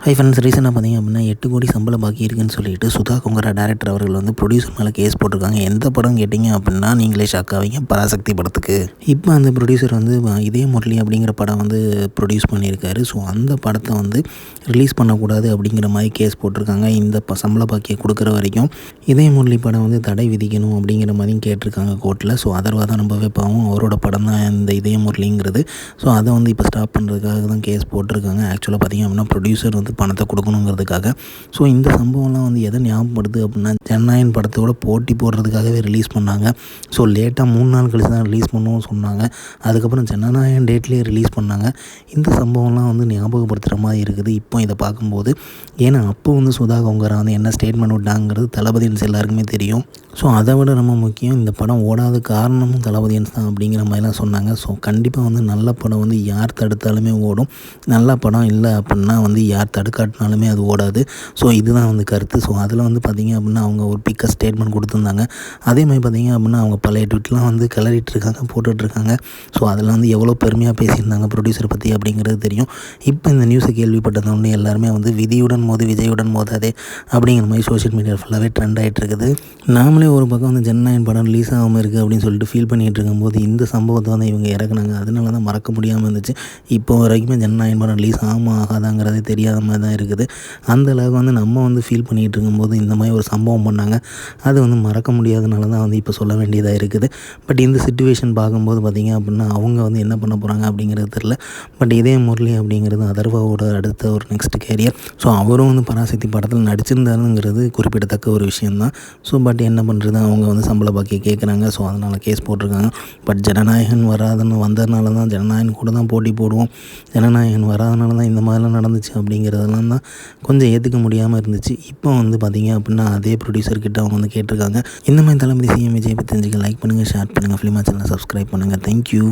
Hi friends, ரீசெண்டாக பார்த்தீங்க அப்படின்னா 8 கோடி சம்பளம் பாக்கி இருக்குன்னு சொல்லிட்டு சுதா கொங்கரா டேரக்டர் அவர்கள் வந்து ப்ரொடியூசர் மேலே கேஸ் போட்டிருக்காங்க. எந்த படம் கேட்டிங்க அப்படின்னா நீங்களே ஷாக் ஆவீங்க, பராசக்தி படத்துக்கு. இப்போ அந்த ப்ரொடியூசர் வந்து இதய முரளி அப்படிங்கிற படம் வந்து ப்ரொடியூஸ் பண்ணியிருக்காரு. ஸோ அந்த படத்தை வந்து ரிலீஸ் பண்ணக்கூடாது அப்படிங்கிற மாதிரி கேஸ் போட்டிருக்காங்க. இந்த சம்பள பாக்கியை கொடுக்குற வரைக்கும் இதய முரளி படம் வந்து தடை விதிக்கணும் அப்படிங்கிற மாதிரியும் கேட்டிருக்காங்க கோர்ட்டில். ஸோ அதர்வாதம் ரொம்பவே பாவம், அவரோட படம் தான் இந்த இதய முரளிங்கிறது. ஸோ அதை வந்து இப்போ ஸ்டாப் பண்ணுறதுக்காக தான் கேஸ் போட்டிருக்காங்க. ஆக்சுவலாக பார்த்திங்க அப்படின்னா ப்ரொடியூசர் வந்து பணத்தை கொடுக்கணுங்கிறதுக்காக. ஸோ இந்த சம்பவம்லாம் வந்து எதை ஞாபகப்படுது அப்படின்னா ஜனநாயகன் படத்தோட போட்டி போடுறதுக்காகவே ரிலீஸ் பண்ணாங்க. ஸோ லேட்டாக 3 நாள் கழிச்சு தான் ரிலீஸ் பண்ணணும்னு சொன்னாங்க. அதுக்கப்புறம் ஜனநாயகன் டேட்லேயே ரிலீஸ் பண்ணாங்க. இந்த சம்பவம்லாம் வந்து ஞாபகப்படுத்துகிற மாதிரி இருக்குது இப்போ இதை பார்க்கும்போது. ஏன்னா அப்போ வந்து சுதா கொங்கரா வந்து என்ன ஸ்டேட்மெண்ட் விட்டாங்கிறது தளபதின்ஸ் எல்லாருக்குமே தெரியும். ஸோ அதை விட ரொம்ப முக்கியம், இந்த படம் ஓடாத காரணமும் தளபதின்ஸ் தான் அப்படிங்கிற மாதிரிலாம் சொன்னாங்க. ஸோ கண்டிப்பாக வந்து நல்ல படம் வந்து யார் தடுத்தாலுமே ஓடும், நல்ல படம் இல்லை அப்படின்னா வந்து யார் தடுக்காட்டினாலுமே அது ஓடாது. ஸோ இதுதான் வந்து கருத்து. ஸோ அதில் வந்து பார்த்திங்க அப்படின்னா அவங்க ஒரு பிக்கர் ஸ்டேட்மெண்ட் கொடுத்துருந்தாங்க. அதே மாதிரி பார்த்திங்க அப்படின்னா அவங்க பழைய ட்விட்லாம் வந்து கிளறிட்டுருக்காங்க, போட்டுட்ருக்காங்க. ஸோ அதில் வந்து எவ்வளோ பெருமையாக பேசியிருந்தாங்க ப்ரொடியூசர் பற்றி அப்படிங்கிறது தெரியும். இப்போ இந்த நியூஸை கேள்விப்பட்டதோடனே எல்லாருமே வந்து விதியுடன் மோது விஜயுடன் மோதாதே அப்படிங்கிற மாதிரி சோஷியல் மீடியா ஃபுல்லாகவே ட்ரெண்ட் ஆகிட்டு இருக்குது. நாமளே ஒரு பக்கம் வந்து ஜனநாயகன் படம் ரிலீஸ் ஆகாமல் இருக்குது அப்படின்னு சொல்லிட்டு ஃபீல் பண்ணிகிட்டு இருக்கும்போது இந்த சம்பவத்தை வந்து இவங்க இறக்குனாங்க. அதனால தான் மறக்க முடியாமல் இருந்துச்சு. இப்போ வரைக்குமே ஜனநாயகன் படம் ரிலீஸ் ஆகாதாங்கிறதே தெரியாத மாதிரி தான் இருக்குது. அந்த அளவுக்கு வந்து நம்ம வந்து ஃபீல் பண்ணிகிட்டு இருக்கும்போது இந்த மாதிரி ஒரு சம்பவம் பண்ணாங்க. அது வந்து மறக்க முடியாதனால தான் வந்து இப்போ சொல்ல வேண்டியதாக இருக்குது. பட் இந்த சிச்சுவேஷன் பார்க்கும்போது பார்த்திங்க அப்படின்னா அவங்க வந்து என்ன பண்ண போகிறாங்க அப்படிங்கிறது தெரில. பட் இதய முரளி அப்படிங்கிறது அதர்வாவோட அடுத்த ஒரு நெக்ஸ்ட் கேரியர். ஸோ அவரும் வந்து பராசக்தி படத்தில் நடிச்சிருந்தாருங்கிறது குறிப்பிடத்தக்க ஒரு விஷயந்தான். ஸோ பட் என்ன பண்ணுறது, அவங்க வந்து சம்பள பாக்கியை கேட்குறாங்க. ஸோ அதனால் கேஸ் போட்டிருக்காங்க. பட் ஜனநாயகன் வந்ததுனால தான் ஜனநாயகன் கூட தான் போட்டி போடுவோம், ஜனநாயகன் வராதனால தான் இந்த மாதிரிலாம் நடந்துச்சு அப்படிங்கிறதெல்லாம் தான் கொஞ்சம் ஏற்றுக்க முடியாமல் இருந்துச்சு. இப்போ வந்து பார்த்திங்க அப்படின்னா அதே ப்ரொடியூசர்கிட்ட அவங்க வந்து கேட்டிருக்காங்க. இந்த மாதிரி தளபதி சிஎம் விஜய் பற்றி தெரிஞ்சுக்க லைக் பண்ணுங்கள், ஷேர் பண்ணுங்கள், ஃபிலிமா சேனலை சப்ஸ்கிரைப் பண்ணுங்கள். தேங்க்யூ.